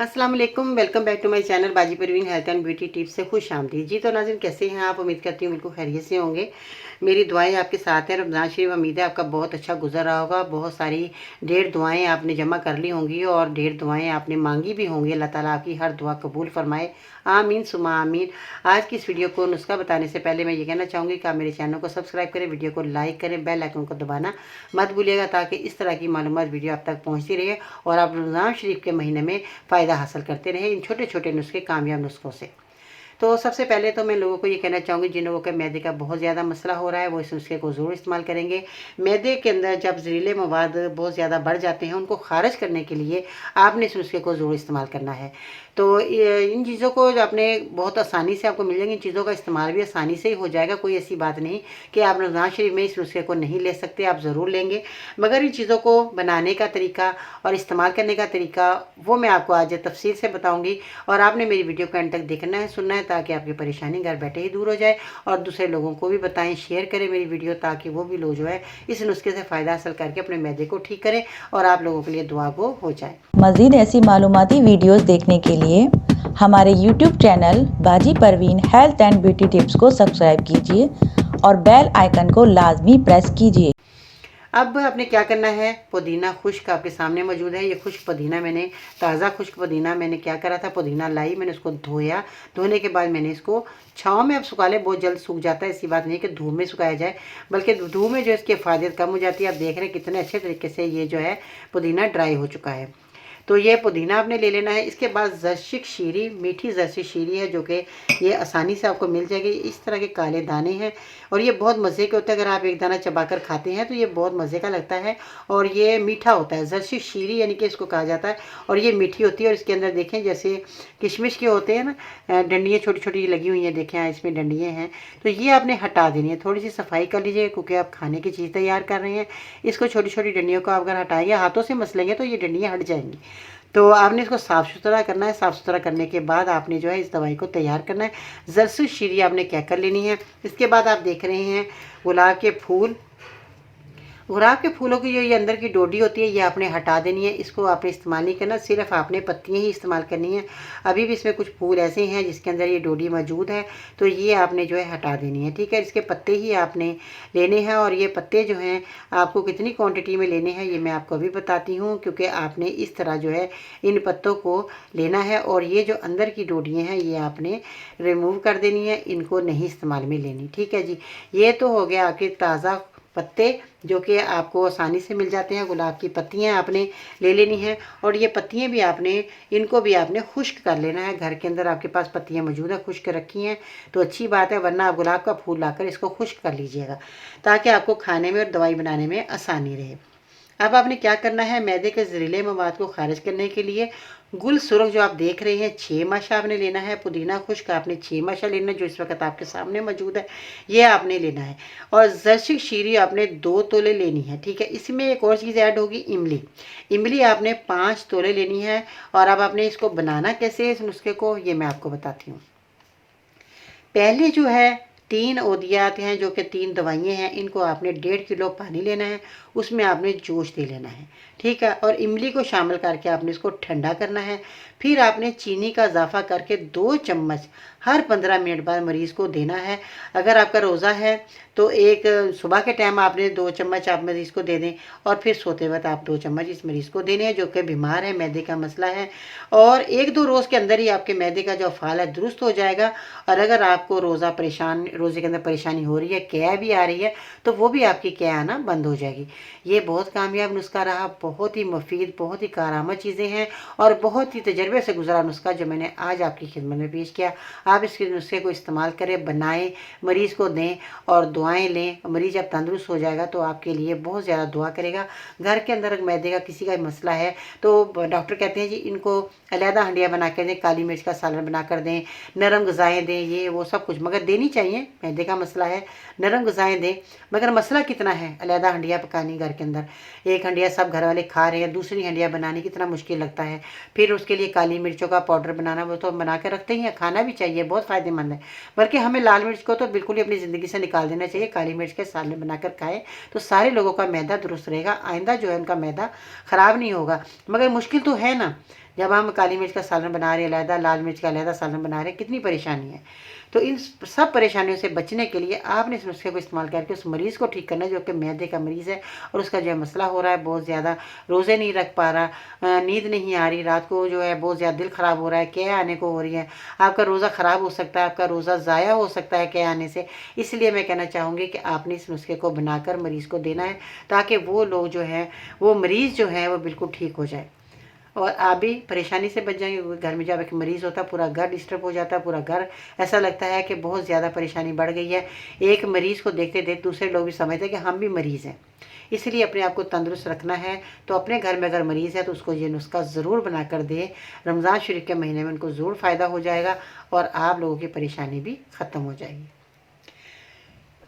अस्सलाम वालेकुम, welcome back to my channel Baji Parveen health and beauty tips से खुश आमदीद जी। तो नाज़रीन कैसे हैं आप? उम्मीद करती हूँ बिल्कुल खैरियत से होंगे। मेरी दुआएं आपके साथ हैं। रमज़ान शरीफ उम्मीद है आपका बहुत अच्छा गुजर रहा होगा। बहुत सारी ढेर दुआएं आपने जमा कर ली होंगी और ढेर दुआएं आपने मांगी भी होंगी। अल्लाह ताला आपकी हर दुआ कबूल फरमाए, आमीन सुमा आमीन। आज की इस वीडियो को नुस्खा बताने से पहले मैं ये कहना चाहूँगी कि आप मेरे चैनल को सब्सक्राइब करें, वीडियो को लाइक करें, बेल आइकन को दबाना मत भूलिएगा ताकि इस तरह की मालूमात वीडियो आप तक पहुँचती रहे और आप रमज़ान शरीफ के महीने में फ़ायदा हासिल करते रहें इन छोटे छोटे नुस्खे, कामयाब नुस्खों से। तो सबसे पहले तो मैं लोगों को ये कहना चाहूँगी, जिन लोगों के मैदे का बहुत ज़्यादा मसला हो रहा है वो इस नुस्खे को ज़रूर इस्तेमाल करेंगे। मैदे के अंदर जब जहरीले मवाद बहुत ज़्यादा बढ़ जाते हैं, उनको खारिज करने के लिए आपने इस नुस्खे को ज़रूर इस्तेमाल करना है। तो इन चीज़ों को जो आपने बहुत आसानी से आपको मिल जाएंगी। इन चीज़ों का इस्तेमाल भी आसानी से ही हो जाएगा। कोई ऐसी बात नहीं कि आप रमज़ान शरीफ में इस नुस्खे को नहीं ले सकते, आप ज़रूर लेंगे। मगर इन चीज़ों को बनाने का तरीका और इस्तेमाल करने का तरीका वो मैं आपको आज तफसील से बताऊँगी और आपने मेरी वीडियो को एंड तक देखना है, सुनना है, ताकि आपकी परेशानी घर बैठे ही दूर हो जाए। और दूसरे लोगों को भी बताएं, शेयर करें मेरी वीडियो, ताकि वो भी लोग जो है इस नुस्खे से फ़ायदा हासिल करके अपने मैदे को ठीक करें और आप लोगों के लिए दुआ गो हो जाए। मज़ीद ऐसी मालूमाती वीडियोस देखने के लिए हमारे YouTube channel Baji Parveen health and beauty tips को सब्सक्राइब कीजिए और बेल आइकन को लाजमी प्रेस कीजिए। अब आपने क्या करना है, पुदीना खुश्क आपके सामने मौजूद है। ये खुश्क पुदीना मैंने, ताज़ा खुश्क पुदीना मैंने क्या करा था, पुदीना लाई, मैंने उसको धोया। धोने के बाद मैंने इसको छाँव में अब सुखा ले, बहुत जल्द सूख जाता है। ऐसी बात नहीं कि धूप में सुखाया जाए, बल्कि धूप में जो इसकी फ़ायदे कम हो जाती है। आप देख रहे हैं कितने अच्छे तरीके से ये जो है पुदीना ड्राई हो चुका है। तो ये पुदीना आपने ले लेना है। इसके बाद ज़र्शिक शीरी, मीठी ज़र्शिक शीरी है, जो कि ये आसानी से आपको मिल जाएगी। इस तरह के काले दाने हैं और ये बहुत मज़े के होते हैं। अगर आप एक दाना चबाकर खाते हैं तो ये बहुत मज़े का लगता है और ये मीठा होता है। ज़र्शिक शीरी यानी कि इसको कहा जाता है और ये मीठी होती है। और इसके अंदर देखें जैसे किशमिश के होते हैं ना, डंडियाँ छोटी छोटी लगी हुई हैं, देखें इसमें डंडियाँ हैं। तो ये आपने हटा देनी है। थोड़ी सी सफाई कर लीजिए क्योंकि आप खाने की चीज़ तैयार कर रहे हैं। इसको छोटी छोटी डंडियों को आप अगर हटाएंगे, हाथों से मसलेंगे तो ये डंडियाँ हट जाएंगी। तो आपने इसको साफ़ सुथरा करना है। साफ़ सुथरा करने के बाद आपने जो है इस दवाई को तैयार करना है। ज़र्शिश शीरी आपने क्या कर लेनी है। इसके बाद आप देख रहे हैं गुलाब के फूल। गुलाब के फूलों की जो ये अंदर की डोडी होती है ये आपने हटा देनी है। इसको आपने इस्तेमाल नहीं करना, सिर्फ आपने पत्तियां ही इस्तेमाल करनी है। अभी भी इसमें कुछ फूल ऐसे हैं जिसके अंदर ये डोडी मौजूद है, तो ये आपने जो है हटा देनी है। ठीक है, इसके पत्ते ही आपने लेने हैं और ये पत्ते जो हैं आपको कितनी क्वान्टिटी में लेने हैं ये मैं आपको अभी बताती हूँ, क्योंकि आपने इस तरह जो है इन पत्तों को लेना है और ये जो अंदर की डोडियाँ हैं ये आपने रिमूव कर देनी है, इनको नहीं इस्तेमाल में लेनी। ठीक है जी, ये तो हो गया आपके ताज़ा पत्ते जो कि आपको आसानी से मिल जाते हैं। गुलाब की पत्तियां आपने ले लेनी हैं और ये पत्तियां भी आपने, इनको भी आपने खुश्क कर लेना है। घर के अंदर आपके पास पत्तियां मौजूद हैं, खुश्क रखी हैं तो अच्छी बात है, वरना आप गुलाब का फूल लाकर इसको खुश्क कर लीजिएगा ताकि आपको खाने में और दवाई बनाने में आसानी रहे। अब आपने क्या करना है, मैदे के जहरीले मवाद को खारिज करने के लिए गुल सुरख जो आप देख रहे हैं 6 माशा आपने लेना है। पुदीना खुश्क आपने 6 माशा लेना है, जो इस वक्त आपके सामने मौजूद है, ये आपने लेना है। और ज़र्शिक शीरी आपने 2 तोले लेनी है। ठीक है, इसमें एक और चीज़ ऐड होगी, इमली। इमली आपने 5 तोले लेनी है। और अब आपने इसको बनाना कैसे है इस नुस्खे को, ये मैं आपको बताती हूँ। पहले जो है 3 ओदियात हैं जो कि 3 दवाइयाँ हैं, इनको आपने 1.5 किलो पानी लेना है, उसमें आपने जोश दे लेना है। ठीक है, और इमली को शामिल करके आपने इसको ठंडा करना है। फिर आपने चीनी का इजाफा करके 2 चम्मच हर 15 मिनट बाद मरीज़ को देना है। अगर आपका रोज़ा है तो एक सुबह के टाइम आपने 2 चम्मच आप मरीज़ को दे दें और फिर सोते वक्त आप 2 चम्मच इस मरीज़ को देने हैं जो कि बीमार है, मैदे का मसला है। और 1-2 रोज़ के अंदर ही आपके मैदे का जो अफ़ाल है दुरुस्त हो जाएगा। और अगर आपको रोज़े के अंदर परेशानी हो रही है, क्या भी आ रही है, तो वो भी आपकी क्या आना बंद हो जाएगी। ये बहुत कामयाब नुस्खा रहा, बहुत ही मुफीद, बहुत ही कारामद चीज़ें हैं और बहुत ही तजर्बे से गुजरा नुस्खा जो मैंने आज आपकी खिदमत में पेश किया। आप इस नुस्खे को इस्तेमाल करें, बनाएं, मरीज़ को दें और दुआएं लें। मरीज़ जब तंदुरुस्त हो जाएगा तो आपके लिए बहुत ज़्यादा दुआ करेगा। घर के अंदर मैदे का किसी का मसला है तो डॉक्टर कहते हैं जी इनको अलहदा हंडिया बना कर दें, काली मिर्च का सालन बना कर दें, नरम गज़ाएँ दें, ये वो सब कुछ मगर देनी चाहिए। मैदे का मसला है, नरम गज़ाएँ दें, मगर मसला कितना है अलहदा हंडिया पकानी घर के अंदर। एक हंडिया सब घर वाले खा रहे हैं, दूसरी हंडिया बनाने कितना मुश्किल लगता है। फिर उसके लिए काली मिर्चों का पाउडर बनाना, वो तो हम बना के रखते ही हैं, खाना भी चाहिए, बहुत फ़ायदेमंद है। बल्कि हमें लाल मिर्च को तो बिल्कुल ही अपनी ज़िंदगी से निकाल देना चाहिए। काली मिर्च के सालन बनाकर खाएँ तो सारे लोगों का मैदा दुरुस्त रहेगा, आइंदा जो है उनका मैदा ख़राब नहीं होगा। मगर मुश्किल तो है ना, जब हम काली मिर्च का सालन बना रहे हैं अलहदा, लाल मिर्च का अलहदा सालन बना रहे हैं, कितनी परेशानी है। तो इन सब परेशानियों से बचने के लिए आपने इस नुस्खे को इस्तेमाल करके उस मरीज़ को ठीक करना है जो कि मैदे का मरीज़ है और उसका जो है मसला हो रहा है, बहुत ज़्यादा रोज़े नहीं रख पा रहा, नींद नहीं आ रही, रात को जो है बहुत ज़्यादा दिल ख़राब हो रहा है, क्या आने को हो रही है, आपका रोज़ा ख़राब हो सकता है, आपका रोज़ा ज़ाया हो सकता है क्या आने से। इसलिए मैं कहना चाहूँगी कि आपने इस नुस्खे को बनाकर मरीज़ को देना है ताकि वो लोग जो है, वो मरीज़ जो है वो बिल्कुल ठीक हो जाए और आप भी परेशानी से बच जाएंगे। घर में जब एक मरीज़ होता है पूरा घर डिस्टर्ब हो जाता है, पूरा घर ऐसा लगता है कि बहुत ज़्यादा परेशानी बढ़ गई है। एक मरीज़ को देखते देखते दूसरे लोग भी समझते हैं कि हम भी मरीज़ हैं। इसलिए अपने आप को तंदुरुस्त रखना है। तो अपने घर में अगर मरीज़ है तो उसको ये नुस्खा ज़रूर बना कर दे। रमज़ान शरीफ के महीने में उनको ज़रूर फ़ायदा हो जाएगा और आप लोगों की परेशानी भी ख़त्म हो जाएगी।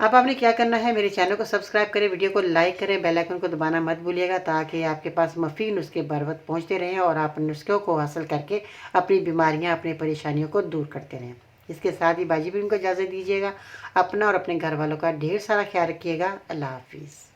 अब आपने क्या करना है, मेरे चैनल को सब्सक्राइब करें, वीडियो को लाइक करें, बेल आइकन को दबाना मत भूलिएगा ताकि आपके पास मफ़ीद नुस्खे बर वक्त पहुँचते रहें और आप नुस्खों को हासिल करके अपनी बीमारियां, अपनी परेशानियों को दूर करते रहें। इसके साथ ही बाजी भी उनको इजाज़त दीजिएगा। अपना और अपने घर वालों का ढेर सारा ख्याल रखिएगा। अल्लाह हाफिज़।